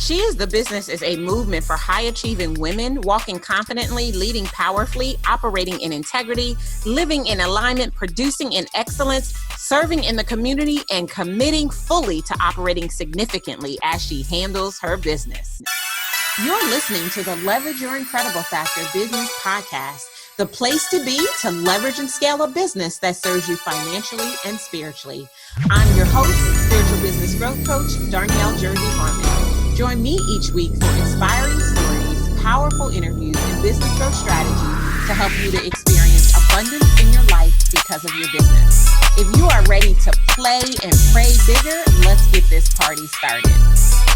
She is the Business is a movement for high-achieving women, walking confidently, leading powerfully, operating in integrity, living in alignment, producing in excellence, serving in the community, and committing fully to operating significantly as she handles her business. You're listening to the Leverage Your Incredible Factor Business Podcast, the place to be to leverage and scale a business that serves you financially and spiritually. I'm your host, spiritual business growth coach, Darnyelle Jervey Harmon. Join me each week for inspiring stories, powerful interviews, and business growth strategy to help you to experience abundance in your life because of your business. If you are ready to play and pray bigger, let's get this party started.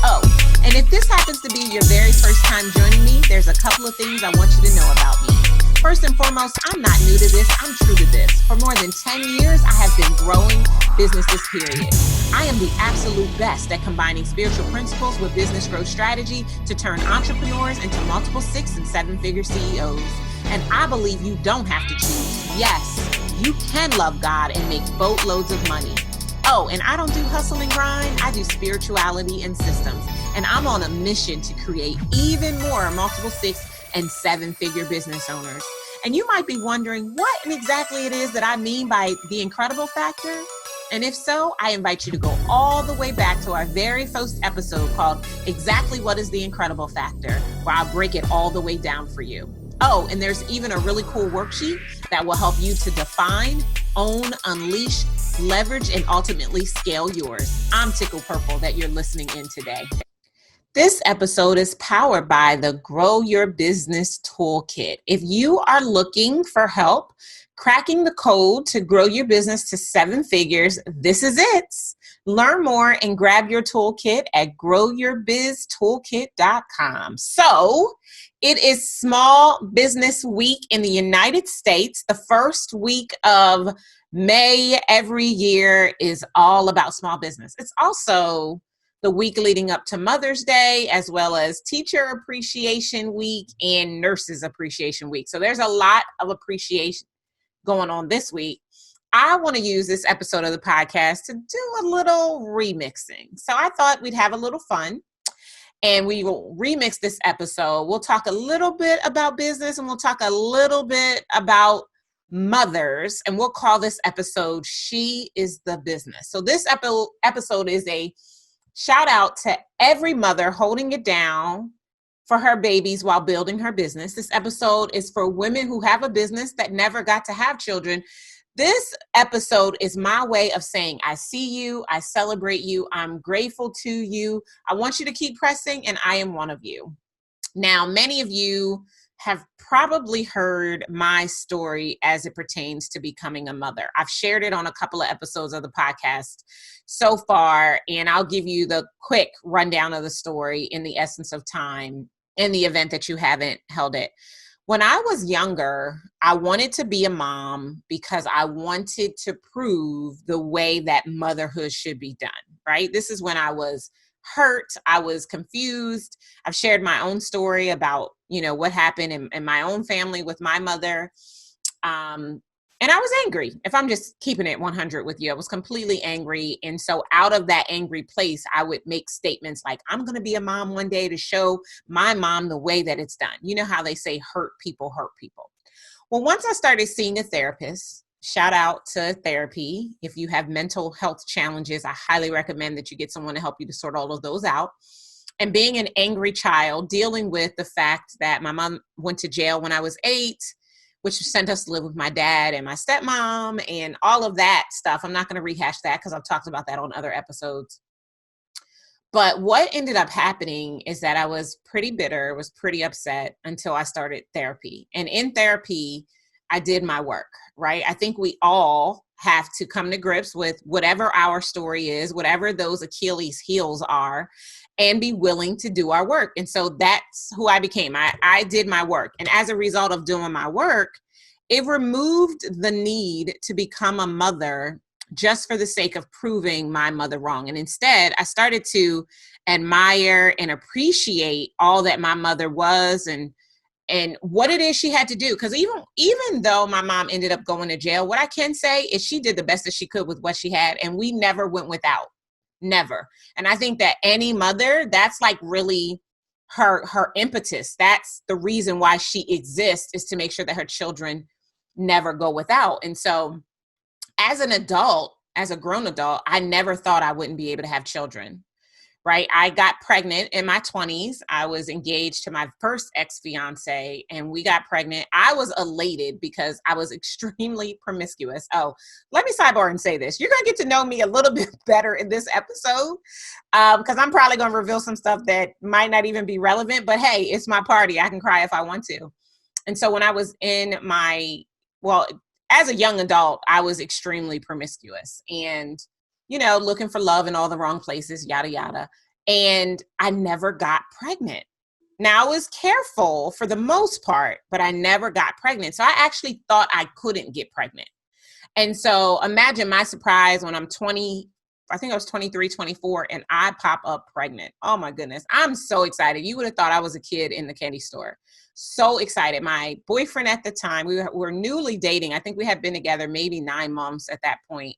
Oh, and if this happens to be your very first time joining me, there's a couple of things I want you to know about me. First and foremost, I'm not new to this, I'm true to this. For more than 10 years, I have been growing businesses, period. I am the absolute best at combining spiritual principles with business growth strategy to turn entrepreneurs into multiple 6- and 7-figure CEOs. And I believe you don't have to choose. Yes, you can love God and make boatloads of money. Oh, and I don't do hustle and grind, I do spirituality and systems. And I'm on a mission to create even more multiple 6- and 7-figure business owners. And you might be wondering what exactly it is that I mean by the incredible factor. And if so, I invite you to go all the way back to our very first episode called Exactly What is the Incredible Factor, where I'll break it all the way down for you. Oh, and there's even a really cool worksheet that will help you to define, own, unleash, leverage, and ultimately scale yours. I'm tickled purple that you're listening in today. This episode is powered by the Grow Your Business Toolkit. If you are looking for help cracking the code to grow your business to 7 figures, this is it. Learn more and grab your toolkit at growyourbiztoolkit.com. So it is Small Business Week in the United States. The first week of May every year is all about small business. It's also the week leading up to Mother's Day, as well as Teacher Appreciation Week and Nurses Appreciation Week. So there's a lot of appreciation going on this week. I want to use this episode of the podcast to do a little remixing. So I thought we'd have a little fun and we will remix this episode. We'll talk a little bit about business and we'll talk a little bit about mothers, and we'll call this episode She is the Business. So this episode is a shout out to every mother holding it down for her babies while building her business. This episode is for women who have a business that never got to have children. This episode is my way of saying, I see you, I celebrate you, I'm grateful to you. I want you to keep pressing, and I am one of you. Now, many of you have probably heard my story as it pertains to becoming a mother. I've shared it on a couple of episodes of the podcast so far, and I'll give you the quick rundown of the story in the essence of time in the event that you haven't held it. When I was younger, I wanted to be a mom because I wanted to prove the way that motherhood should be done, right? This is when I was hurt. I was confused. I've shared my own story about, what happened in my own family with my mother. And I was angry. If I'm just keeping it 100 with you, I was completely angry. And so out of that angry place, I would make statements like, I'm going to be a mom one day to show my mom the way that it's done. You know how they say hurt people hurt people. Well, once I started seeing a therapist, shout out to therapy. If you have mental health challenges, I highly recommend that you get someone to help you to sort all of those out. And being an angry child, dealing with the fact that my mom went to jail when I was 8, which sent us to live with my dad and my stepmom and all of that stuff. I'm not going to rehash that because I've talked about that on other episodes. But what ended up happening is that I was pretty bitter, was pretty upset until I started therapy. And in therapy, I did my work, right? I think we all have to come to grips with whatever our story is, whatever those Achilles heels are, and be willing to do our work. And so that's who I became. I did my work. And as a result of doing my work, it removed the need to become a mother just for the sake of proving my mother wrong. And instead, I started to admire and appreciate all that my mother was and what it is she had to do. Because even though my mom ended up going to jail, what I can say is she did the best that she could with what she had, and we never went without. never. And I think that any mother, that's like really her impetus. That's the reason why she exists, is to make sure that her children never go without. And so as an adult, as a grown adult, I never thought I wouldn't be able to have children. Right? I got pregnant in my 20s. I was engaged to my first ex-fiance and we got pregnant. I was elated because I was extremely promiscuous. Oh, let me sidebar and say this. You're going to get to know me a little bit better in this episode because I'm probably going to reveal some stuff that might not even be relevant, but hey, it's my party. I can cry if I want to. And so when I was as a young adult, I was extremely promiscuous and looking for love in all the wrong places, yada, yada. And I never got pregnant. Now, I was careful for the most part, but I never got pregnant. So I actually thought I couldn't get pregnant. And so imagine my surprise when I'm 20, I think I was 23, 24, and I pop up pregnant. Oh my goodness. I'm so excited. You would have thought I was a kid in the candy store. So excited. My boyfriend at the time, we were newly dating. I think we had been together maybe 9 months at that point.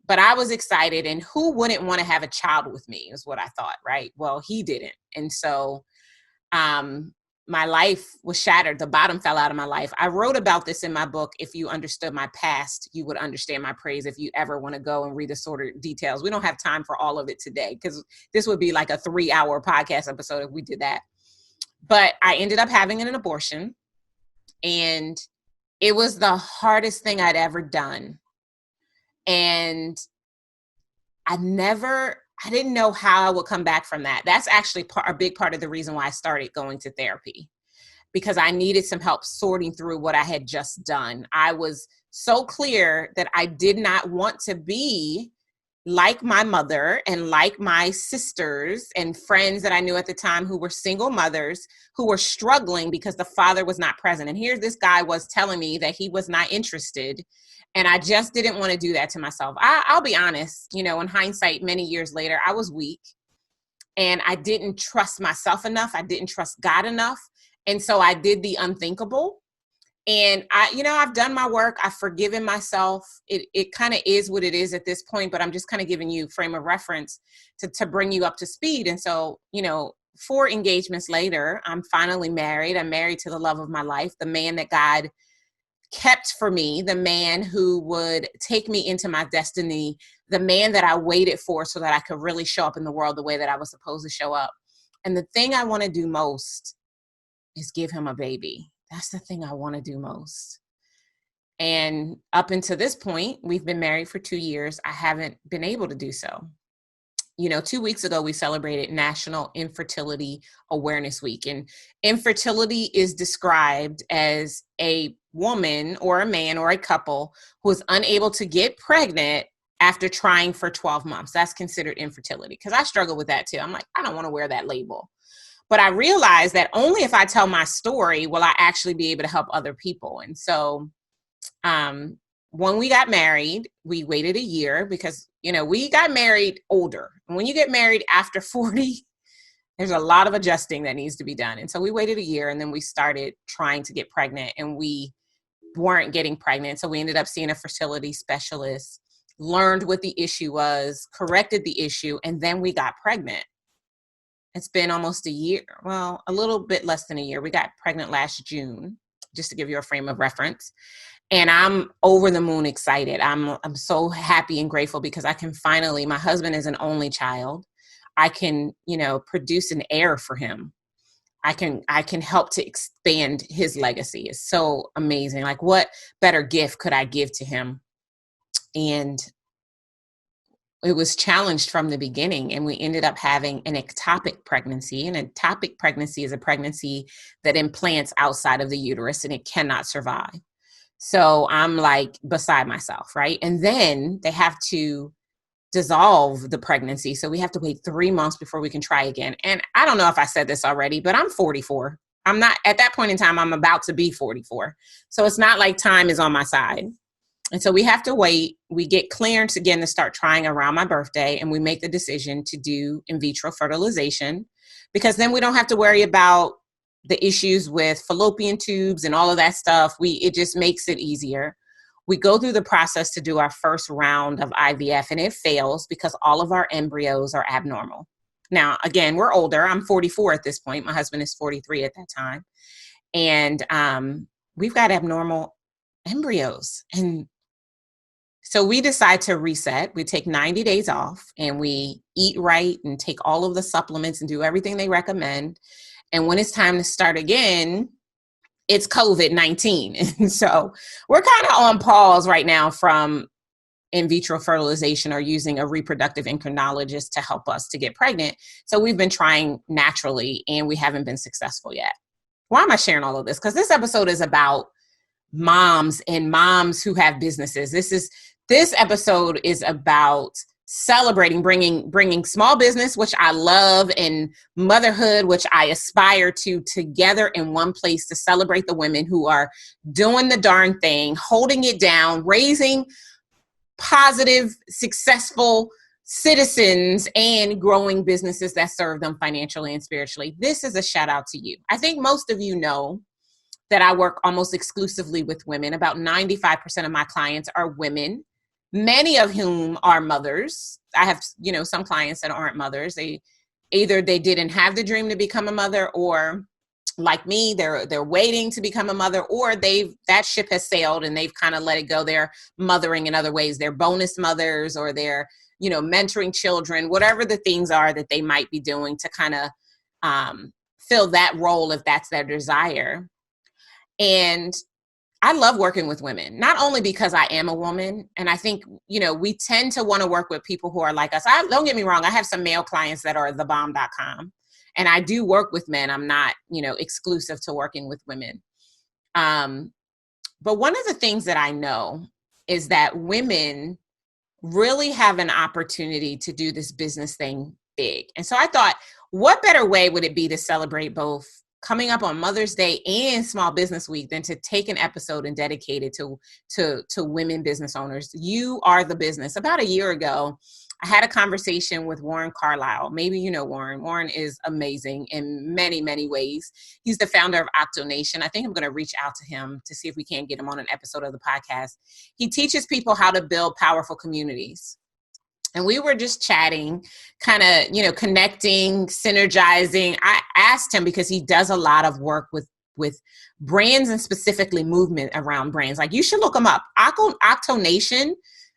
But I was excited, and who wouldn't want to have a child with me is what I thought, right? Well, he didn't. And so my life was shattered. The bottom fell out of my life. I wrote about this in my book. If you understood my past, you would understand my praise. If you ever want to go and read the sort of details, we don't have time for all of it today because this would be like a 3-hour podcast episode if we did that. But I ended up having an abortion, and it was the hardest thing I'd ever done. And I didn't know how I would come back from that. That's actually a big part of the reason why I started going to therapy, because I needed some help sorting through what I had just done. I was so clear that I did not want to be like my mother and like my sisters and friends that I knew at the time who were single mothers who were struggling because the father was not present. And here this guy was telling me that he was not interested. And I just didn't want to do that to myself. I'll be honest, in hindsight, many years later, I was weak and I didn't trust myself enough. I didn't trust God enough. And so I did the unthinkable. And I've done my work. I've forgiven myself. It kind of is what it is at this point, but I'm just kind of giving you frame of reference to bring you up to speed. And so, 4 engagements later, I'm finally married. I'm married to the love of my life, the man that God kept for me, the man who would take me into my destiny, the man that I waited for so that I could really show up in the world the way that I was supposed to show up. And the thing I want to do most is give him a baby. That's the thing I want to do most. And up until this point, we've been married for 2 years. I haven't been able to do so. 2 weeks ago, we celebrated National Infertility Awareness Week. And infertility is described as a woman or a man or a couple who is unable to get pregnant after trying for 12 months. That's considered infertility, because I struggle with that too. I'm like, I don't want to wear that label. But I realized that only if I tell my story will I actually be able to help other people. And so when we got married, we waited a year because, we got married older. And when you get married after 40, there's a lot of adjusting that needs to be done. And so we waited a year, and then we started trying to get pregnant, and we weren't getting pregnant. So we ended up seeing a fertility specialist, learned what the issue was, corrected the issue, and then we got pregnant. It's been almost a year. Well, a little bit less than a year. We got pregnant last June, just to give you a frame of reference. And I'm over the moon excited. I'm so happy and grateful because I can finally, my husband is an only child. I can, produce an heir for him. I can help to expand his legacy. It's so amazing. Like, what better gift could I give to him? And it was challenged from the beginning, and we ended up having an ectopic pregnancy. An ectopic pregnancy is a pregnancy that implants outside of the uterus and it cannot survive. So I'm like beside myself, right? And then they have to dissolve the pregnancy. So we have to wait 3 months before we can try again. And I don't know if I said this already, but I'm 44. I'm not at that point in time, I'm about to be 44. So it's not like time is on my side. And so we have to wait. We get clearance again to start trying around my birthday, and we make the decision to do in vitro fertilization, because then we don't have to worry about the issues with fallopian tubes and all of that stuff. It just makes it easier. We go through the process to do our first round of IVF, and it fails because all of our embryos are abnormal. Now, again, we're older. I'm 44 at this point. My husband is 43 at that time. And we've got abnormal embryos. And so we decide to reset. We take 90 days off and we eat right and take all of the supplements and do everything they recommend. And when it's time to start again, it's COVID-19. And so we're kind of on pause right now from in vitro fertilization or using a reproductive endocrinologist to help us to get pregnant. So we've been trying naturally and we haven't been successful yet. Why am I sharing all of this? Because this episode is about moms and moms who have businesses. This episode is about celebrating, bringing small business, which I love, and motherhood, which I aspire to, together in one place to celebrate the women who are doing the darn thing, holding it down, raising positive, successful citizens and growing businesses that serve them financially and spiritually. This is a shout out to you. I think most of you know that I work almost exclusively with women. About 95% of my clients are women, many of whom are mothers. I have, some clients that aren't mothers. They didn't have the dream to become a mother, or like me, they're waiting to become a mother, or that ship has sailed and they've kind of let it go. They're mothering in other ways. They're bonus mothers, or they're, mentoring children, whatever the things are that they might be doing to kind of fill that role if that's their desire. And I love working with women, not only because I am a woman, and I think, we tend to want to work with people who are like us. Don't get me wrong. I have some male clients that are thebomb.com, and I do work with men. I'm not, exclusive to working with women. But one of the things that I know is that women really have an opportunity to do this business thing big. And so I thought, what better way would it be to celebrate both coming up on Mother's Day and Small Business Week than to take an episode and dedicate it to women business owners? You are the business. About a year ago, I had a conversation with Warren Carlisle. Maybe you know Warren. Warren is amazing in many, many ways. He's the founder of Octonation. I think I'm going to reach out to him to see if we can't get him on an episode of the podcast. He teaches people how to build powerful communities. And we were just chatting, kind of, connecting, synergizing. I asked him, because he does a lot of work with brands and specifically movement around brands. Like, you should look him up. Octonation.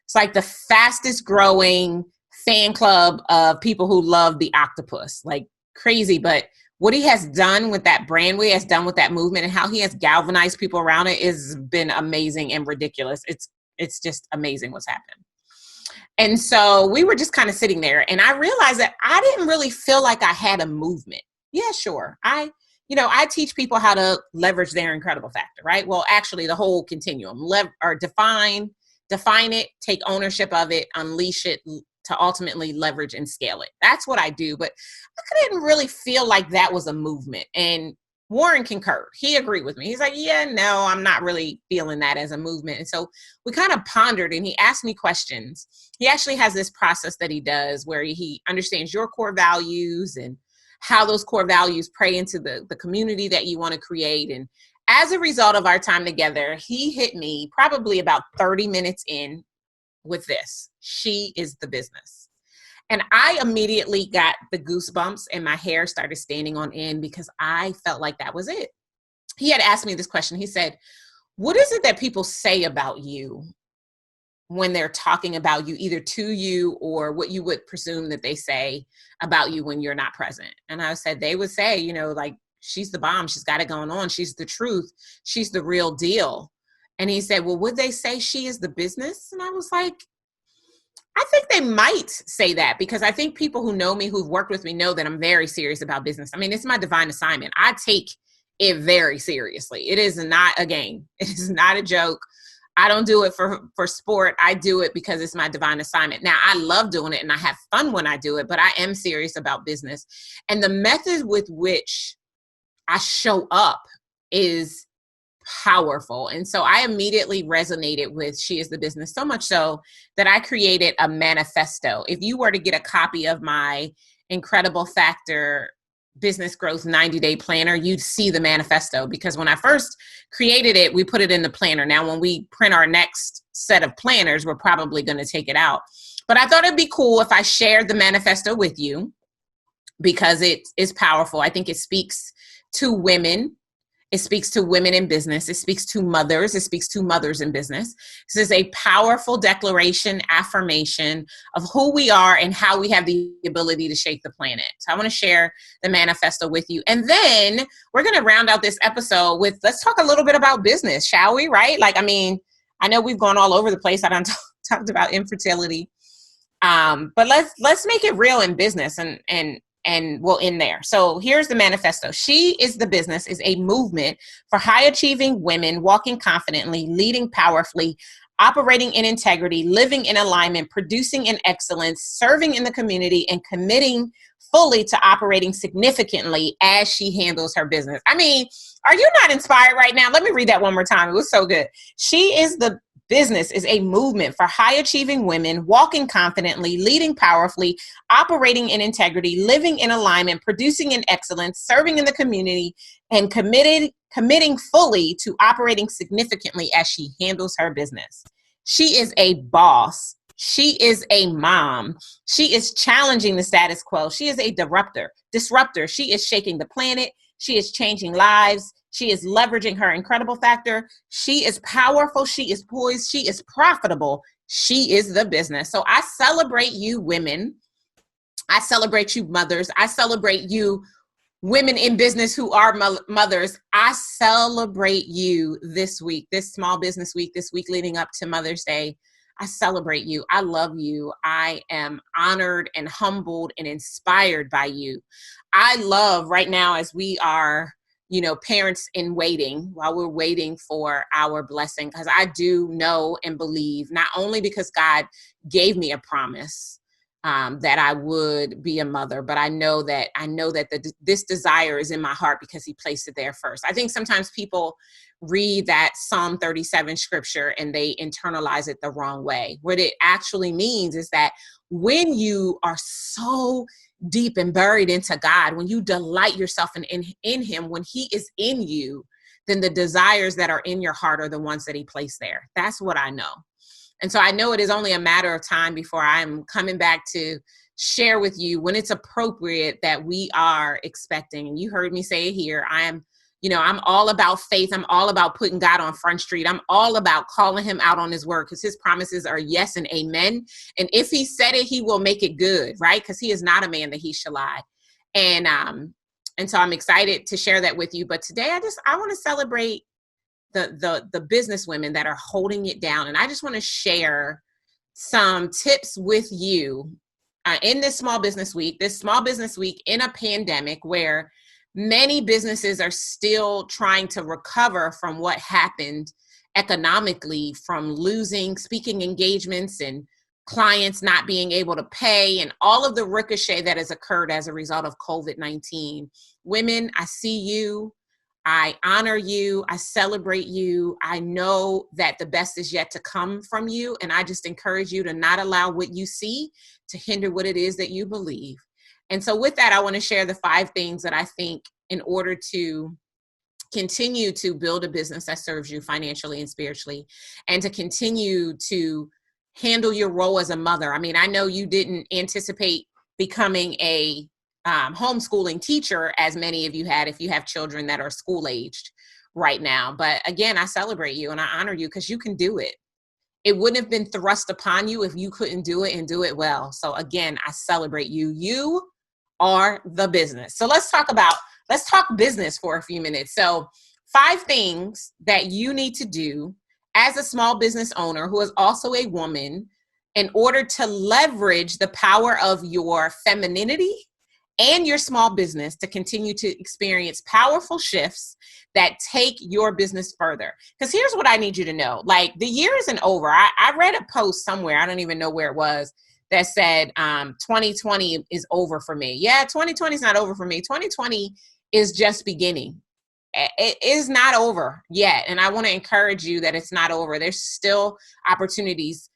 It's like the fastest growing fan club of people who love the octopus, like crazy. But what he has done with that brand, what he has done with that movement, and how he has galvanized people around it has been amazing and ridiculous. It's just amazing what's happened. And so we were just kind of sitting there, and I realized that I didn't really feel like I had a movement. Yeah, sure. I teach people how to leverage their incredible factor, right? Well, actually the whole continuum, define it, take ownership of it, unleash it to ultimately leverage and scale it. That's what I do. But I didn't really feel like that was a movement. And Warren concurred. He agreed with me. He's like, yeah, no, I'm not really feeling that as a movement. And so we kind of pondered, and he asked me questions. He actually has this process that he does where he understands your core values and how those core values prey into the community that you want to create. And as a result of our time together, he hit me probably about 30 minutes in with this: she is the business. And I immediately got the goosebumps and my hair started standing on end, because I felt like that was it. He had asked me this question. He said, what is it that people say about you when they're talking about you, either to you or what you would presume that they say about you when you're not present? And I said, they would say, like, she's the bomb. She's got it going on. She's the truth. She's the real deal. And he said, well, would they say she is the business? And I was like, I think they might say that, because I think people who know me, who've worked with me, know that I'm very serious about business. I mean, it's my divine assignment. I take it very seriously. It is not a game. It is not a joke. I don't do it for sport. I do it because it's my divine assignment. Now, I love doing it and I have fun when I do it, but I am serious about business. And the method with which I show up is powerful. And so I immediately resonated with she is the business, so much so that I created a manifesto. If you were to get a copy of my incredible factor business growth 90-day planner, you'd see the manifesto, because when I first created it, we put it in the planner. Now, when we print our next set of planners, we're probably going to take it out. But I thought it'd be cool if I shared the manifesto with you, because it is powerful. I think it speaks to women. It speaks to women in business. It speaks to mothers. It speaks to mothers in business. This is a powerful declaration, affirmation of who we are and how we have the ability to shape the planet. So I want to share the manifesto with you. And then we're going to round out this episode with, let's talk a little bit about business, shall we? Right? Like, I mean, I know we've gone all over the place. I done talked about infertility. But let's make it real in business, and we'll end there. So here's the manifesto. She is the Business is a movement for high achieving women walking confidently, leading powerfully, operating in integrity, living in alignment, producing in excellence, serving in the community, and committing fully to operating significantly as she handles her business. I mean, are you not inspired right now? Let me read that one more time. It was so good. She is the Business is a movement for high achieving women walking confidently, leading powerfully, operating in integrity, living in alignment, producing in excellence, serving in the community, and committing fully to operating significantly as she handles her business. She is a boss. She is a mom. She is challenging the status quo. She is a disruptor. She is shaking the planet. She is changing lives. She is leveraging her incredible factor. She is powerful. She is poised. She is profitable. She is the Business. So I celebrate you women. I celebrate you mothers. I celebrate you women in business who are mothers. I celebrate you this week, this Small Business Week, this week leading up to Mother's Day. I celebrate you. I love you. I am honored and humbled and inspired by you. I love right now, as we are, parents in waiting, while we're waiting for our blessing, because I do know and believe, not only because God gave me a promise that I would be a mother, but I know that this desire is in my heart because he placed it there first. I think sometimes people read that Psalm 37 scripture and they internalize it the wrong way. What it actually means is that when you are so deep and buried into God, when you delight yourself in him, when he is in you, then the desires that are in your heart are the ones that he placed there. That's what I know. And so I know it is only a matter of time before I'm coming back to share with you when it's appropriate that we are expecting. And you heard me say it here. I'm all about faith. I'm all about putting God on Front Street. I'm all about calling him out on his word, because his promises are yes and amen. And if he said it, he will make it good, right? Because he is not a man that he shall lie. And so I'm excited to share that with you. But today I want to celebrate the business women that are holding it down. And I just want to share some tips with you in this Small Business Week in a pandemic where many businesses are still trying to recover from what happened economically, from losing speaking engagements and clients not being able to pay, and all of the ricochet that has occurred as a result of COVID-19. Women, I see you. I honor you. I celebrate you. I know that the best is yet to come from you. And I just encourage you to not allow what you see to hinder what it is that you believe. And so with that, I want to share the 5 things that I think in order to continue to build a business that serves you financially and spiritually, and to continue to handle your role as a mother. I mean, I know you didn't anticipate becoming a homeschooling teacher, as many of you had, if you have children that are school aged right now. But again, I celebrate you and I honor you because you can do it. It wouldn't have been thrust upon you if you couldn't do it and do it well. So again, I celebrate you. You are the Business. So let's talk business for a few minutes. So 5 things that you need to do as a small business owner who is also a woman in order to leverage the power of your femininity and your small business to continue to experience powerful shifts that take your business further. Because here's what I need you to know. Like, the year isn't over. I read a post somewhere, I don't even know where it was, that said 2020 is over for me. Yeah, 2020 is not over for me. 2020 is just beginning. It is not over yet. And I want to encourage you that it's not over. There's still opportunities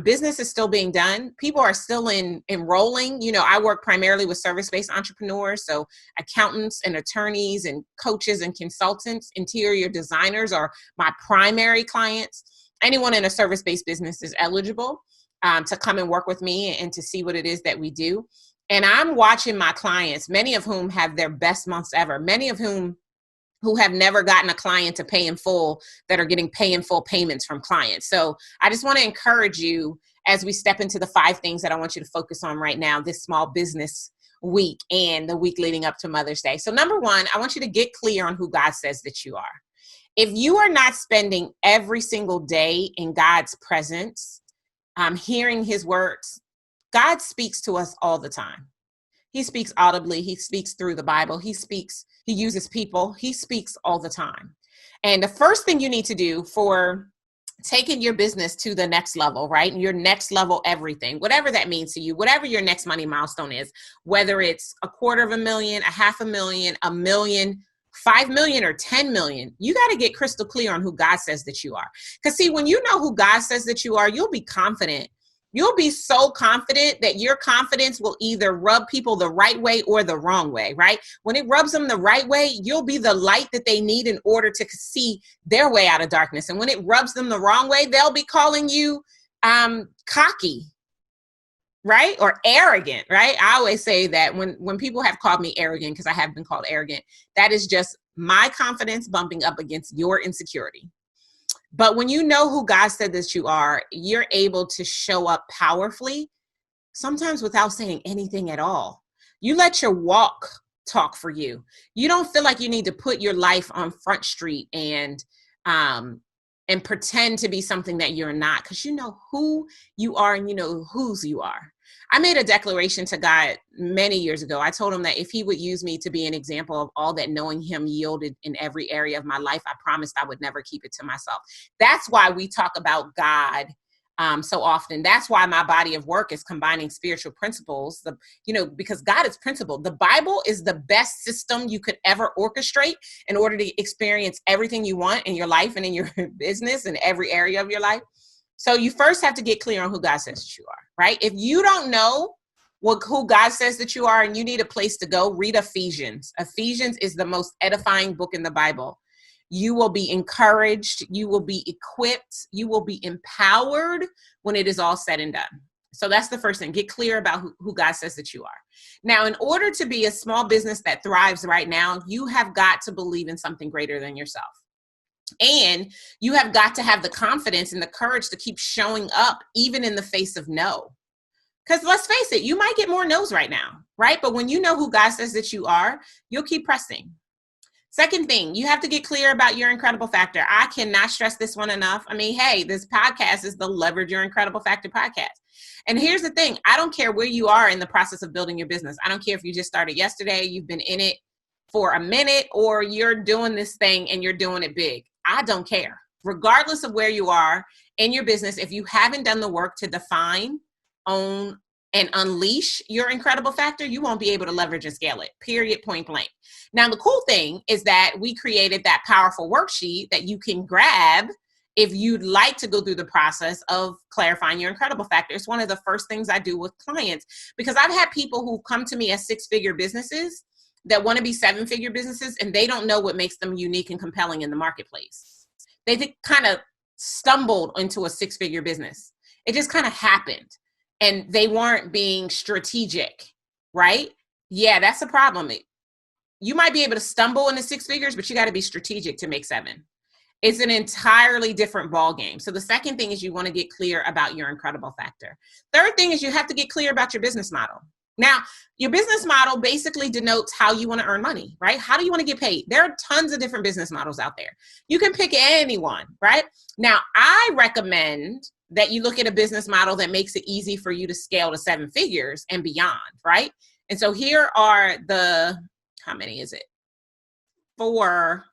business is still being done. People are still enrolling. I work primarily with service-based entrepreneurs. So accountants and attorneys and coaches and consultants, interior designers are my primary clients. Anyone in a service-based business is eligible to come and work with me and to see what it is that we do. And I'm watching my clients, many of whom have their best months ever, many of who have never gotten a client to pay in full, that are getting pay in full payments from clients. So I just want to encourage you as we step into the 5 things that I want you to focus on right now, this small business week and the week leading up to Mother's Day. So number 1, I want you to get clear on who God says that you are. If you are not spending every single day in God's presence, hearing his words, God speaks to us all the time. He speaks audibly. He speaks through the Bible. He uses people. He speaks all the time. And the first thing you need to do for taking your business to the next level, right? Your next level everything, whatever that means to you, whatever your next money milestone is, whether it's $250,000, $500,000, $1 million, 5 million or 10 million, you got to get crystal clear on who God says that you are. Because see, when you know who God says that you are, you'll be confident. You'll be so confident that your confidence will either rub people the right way or the wrong way, right? When it rubs them the right way, you'll be the light that they need in order to see their way out of darkness. And when it rubs them the wrong way, they'll be calling you cocky, right? Or arrogant, right? I always say that when people have called me arrogant, because I have been called arrogant, that is just my confidence bumping up against your insecurity. But when you know who God said that you are, you're able to show up powerfully, sometimes without saying anything at all. You let your walk talk for you. You don't feel like you need to put your life on Front Street and pretend to be something that you're not, because you know who you are and you know whose you are. I made a declaration to God many years ago. I told him that if he would use me to be an example of all that knowing him yielded in every area of my life, I promised I would never keep it to myself. That's why we talk about God so often. That's why my body of work is combining spiritual principles, because God is principle. The Bible is the best system you could ever orchestrate in order to experience everything you want in your life and in your business and every area of your life. So you first have to get clear on who God says that you are, right? If you don't know who God says that you are and you need a place to go, read Ephesians. Ephesians is the most edifying book in the Bible. You will be encouraged. You will be equipped. You will be empowered when it is all said and done. So that's the first thing. Get clear about who God says that you are. Now, in order to be a small business that thrives right now, you have got to believe in something greater than yourself. And you have got to have the confidence and the courage to keep showing up even in the face of no. Because let's face it, you might get more no's right now, right? But when you know who God says that you are, you'll keep pressing. Second thing, you have to get clear about your incredible factor. I cannot stress this one enough. I mean, hey, this podcast is the Leverage Your Incredible Factor podcast. And here's the thing. I don't care where you are in the process of building your business. I don't care if you just started yesterday, you've been in it for a minute, or you're doing this thing and you're doing it big. I don't care. Regardless of where you are in your business, if you haven't done the work to define, own, and unleash your incredible factor, you won't be able to leverage and scale it, period, point blank. Now, the cool thing is that we created that powerful worksheet that you can grab if you'd like to go through the process of clarifying your incredible factor. It's one of the first things I do with clients, because I've had people who come to me as 6-figure businesses that want to be 7-figure businesses, and they don't know what makes them unique and compelling in the marketplace. They kind of stumbled into a 6-figure business. It just kind of happened, and they weren't being strategic, right? Yeah, that's a problem. You might be able to stumble into 6 figures, but you got to be strategic to make 7. It's an entirely different ball game. So the second thing is you want to get clear about your incredible factor. Third thing is you have to get clear about your business model. Now, your business model basically denotes how you want to earn money, right? How do you want to get paid? There are tons of different business models out there. You can pick any one, right? Now, I recommend that you look at a business model that makes it easy for you to scale to 7 figures and beyond, right? And so here are how many is it? 4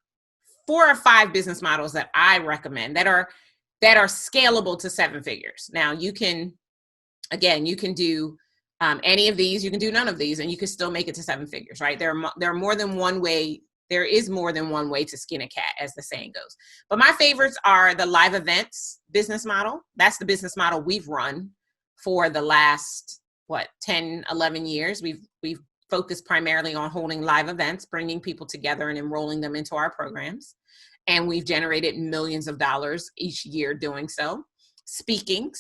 or 5 business models that I recommend that are scalable to 7 figures. Now, you can do any of these, you can do none of these, and you can still make it to 7 figures, right? There are more than one way There is more than one way to skin a cat, as the saying goes. But my favorites are the live events business model. That's the business model we've run for the last, 10, 11 years. We've focused primarily on holding live events, bringing people together and enrolling them into our programs. And we've generated millions of dollars each year doing so. Speaking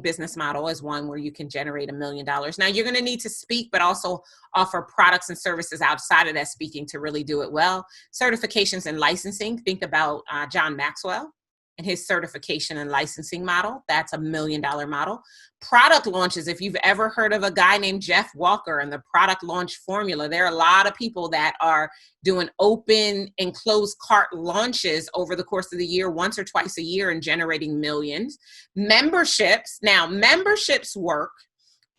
business model is one where you can generate $1 million. Now you're going to need to speak, but also offer products and services outside of that speaking to really do it well. Certifications and licensing. Think about John Maxwell and his certification and licensing model. That's $1 million model. Product launches. If you've ever heard of a guy named Jeff Walker and the product launch formula, there are a lot of people that are doing open and closed cart launches over the course of the year, once or twice a year, and generating millions. Memberships. Now, memberships work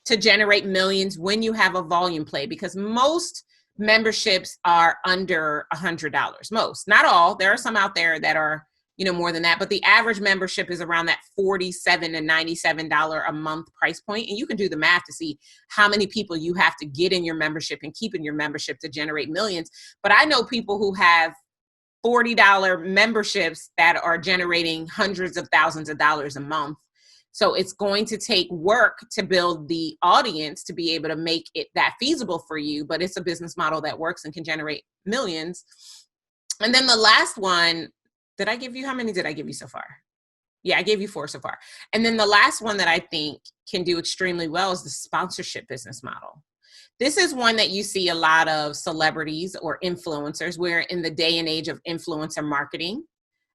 to generate millions when you have a volume play, because most memberships are under $100. Most, not all. There are some out there that are more than that, but the average membership is around that $47 to $97 a month price point. And you can do the math to see how many people you have to get in your membership and keep in your membership to generate millions. But I know people who have $40 memberships that are generating hundreds of thousands of dollars a month. So it's going to take work to build the audience to be able to make it that feasible for you, but it's a business model that works and can generate millions. And then the last one, how many did I give you so far? Yeah, I gave you 4 so far. And then the last one that I think can do extremely well is the sponsorship business model. This is one that you see a lot of celebrities or influencers. We're in the day and age of influencer marketing,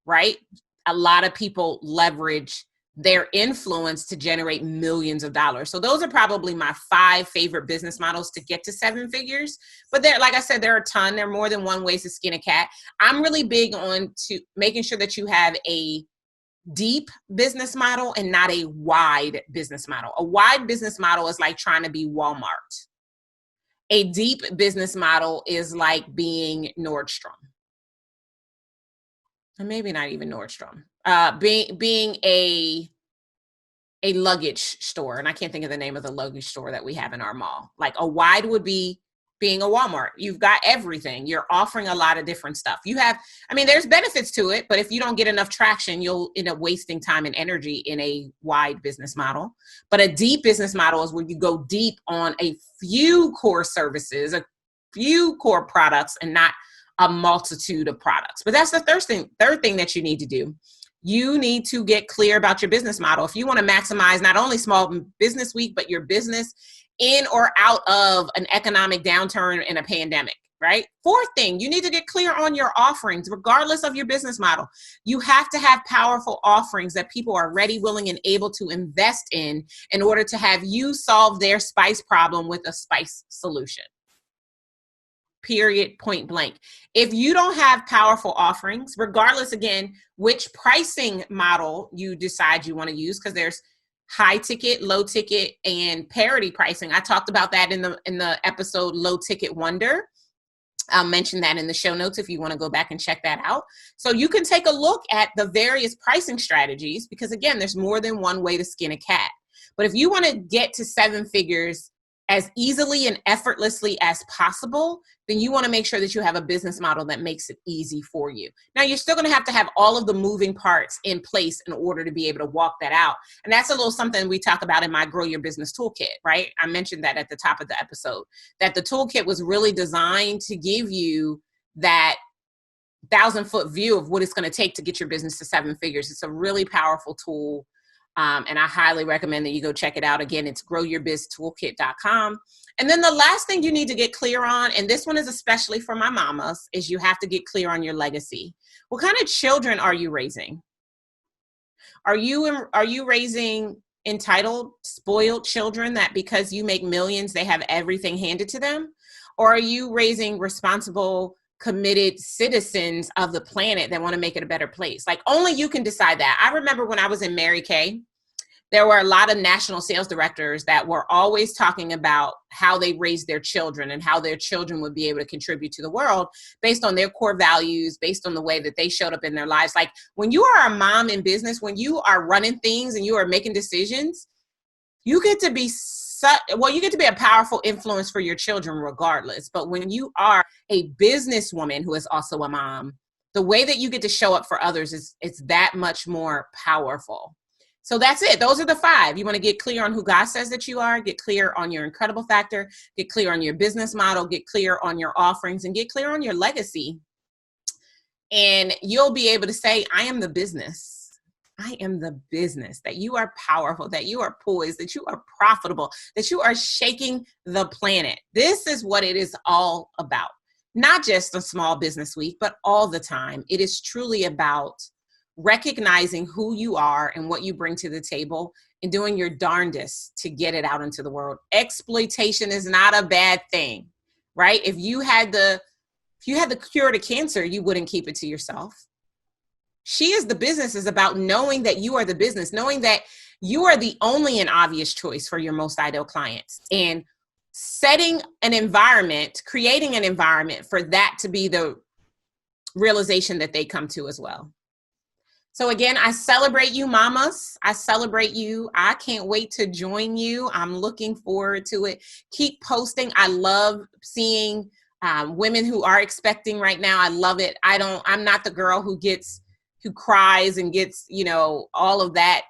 right? A lot of people leverage their influence to generate millions of dollars. So those are probably my 5 favorite business models to get to 7 figures. But there, like I said, there are a ton. There are more than one ways to skin a cat. I'm really big on making sure that you have a deep business model and not a wide business model. A wide business model is like trying to be Walmart. A deep business model is like being Nordstrom. And maybe not even Nordstrom. Being a luggage store, and I can't think of the name of the luggage store that we have in our mall. Like a wide would be being a Walmart. You've got everything. You're offering a lot of different stuff. There's benefits to it, but if you don't get enough traction, you'll end up wasting time and energy in a wide business model. But a deep business model is where you go deep on a few core services, a few core products, and not a multitude of products. But that's the third thing that you need to do. You need to get clear about your business model. If you want to maximize not only Small Business Week, but your business in or out of an economic downturn and a pandemic, right? 4th thing, you need to get clear on your offerings, regardless of your business model. You have to have powerful offerings that people are ready, willing, and able to invest in order to have you solve their spice problem with a spice solution. Period, point blank. If you don't have powerful offerings, regardless, again, which pricing model you decide you want to use, because there's high ticket, low ticket, and parity pricing. I talked about that in the episode Low Ticket Wonder. I'll mention that in the show notes if you want to go back and check that out. So you can take a look at the various pricing strategies, because again, there's more than one way to skin a cat. But if you want to get to 7 figures as easily and effortlessly as possible, then you want to make sure that you have a business model that makes it easy for you. Now, you're still going to have all of the moving parts in place in order to be able to walk that out. And that's a little something we talk about in my Grow Your Business Toolkit, right? I mentioned that at the top of the episode, that the toolkit was really designed to give you that 1,000-foot view of what it's going to take to get your business to 7 figures. It's a really powerful tool. And I highly recommend that you go check it out. Again, it's growyourbiztoolkit.com. And then the last thing you need to get clear on, and this one is especially for my mamas, is you have to get clear on your legacy. What kind of children are you raising? Are you raising entitled, spoiled children that because you make millions, they have everything handed to them? Or are you raising responsible, committed citizens of the planet that want to make it a better place? Like, only you can decide that. I remember when I was in Mary Kay, there were a lot of national sales directors that were always talking about how they raised their children and how their children would be able to contribute to the world based on their core values, based on the way that they showed up in their lives. Like, when you are a mom in business, when you are running things and you are making decisions, you get to be a powerful influence for your children regardless. But when you are a businesswoman who is also a mom, the way that you get to show up for others is it's that much more powerful. So that's it. Those are the 5. You want to get clear on who God says that you are, get clear on your incredible factor, get clear on your business model, get clear on your offerings, and get clear on your legacy. And you'll be able to say, I am the business. I am the business, that you are powerful, that you are poised, that you are profitable, that you are shaking the planet. This is what it is all about. Not just a small business week, but all the time. It is truly about recognizing who you are and what you bring to the table and doing your darndest to get it out into the world. Exploitation is not a bad thing, right? If you had the cure to cancer, you wouldn't keep it to yourself. She is the business is about knowing that you are the business, knowing that you are the only and obvious choice for your most ideal clients, and setting an environment, creating an environment for that to be the realization that they come to as well. So again, I celebrate you, mamas. I celebrate you. I can't wait to join you. I'm looking forward to it. Keep posting. I love seeing women who are expecting right now. I love it. I'm not the girl who cries and gets, all of that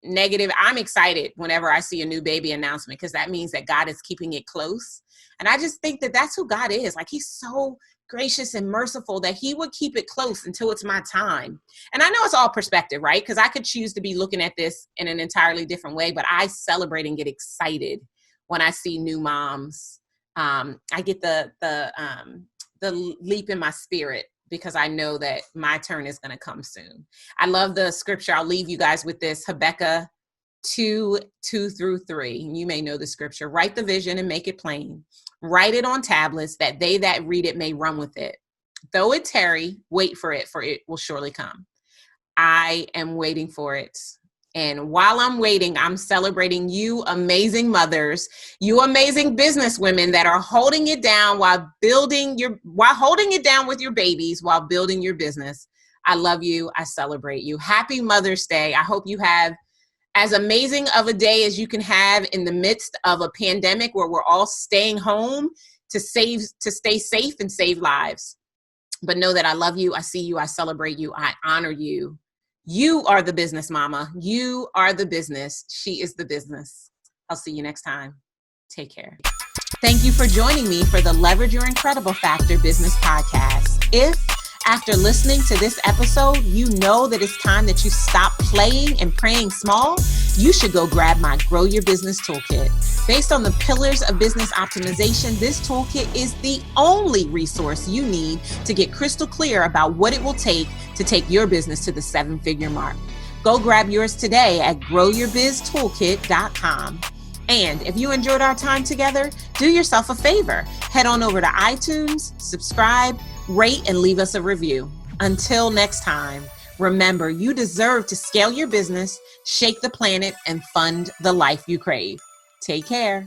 negative. I'm excited whenever I see a new baby announcement, because that means that God is keeping it close. And I just think that that's who God is. Like, he's so gracious and merciful that he would keep it close until it's my time. And I know it's all perspective, right? Because I could choose to be looking at this in an entirely different way, but I celebrate and get excited when I see new moms. I get the leap in my spirit, because I know that my turn is going to come soon. I love the scripture. I'll leave you guys with this. Habakkuk 2:2-3. You may know the scripture. Write the vision and make it plain. Write it on tablets, that they that read it may run with it. Though it tarry, wait for it will surely come. I am waiting for it. And while I'm waiting, I'm celebrating you amazing mothers, you amazing business women that are holding it down while holding it down with your babies while building your business. I love you. I celebrate you. Happy Mother's Day. I hope you have as amazing of a day as you can have in the midst of a pandemic where we're all staying home to stay safe and save lives. But know that I love you. I see you. I celebrate you. I honor you. You are the business, mama. You are the business. She is the business. I'll see you next time. Take care. Thank you for joining me for the Leverage Your Incredible Factor Business Podcast. If after listening to this episode, you know that it's time that you stop playing and praying small, you should go grab my Grow Your Business Toolkit. Based on the pillars of business optimization, this toolkit is the only resource you need to get crystal clear about what it will take to take your business to the 7-figure mark. Go grab yours today at growyourbiztoolkit.com. And if you enjoyed our time together, do yourself a favor. Head on over to iTunes, subscribe, rate, and leave us a review. Until next time, remember, you deserve to scale your business, shake the planet, and fund the life you crave. Take care.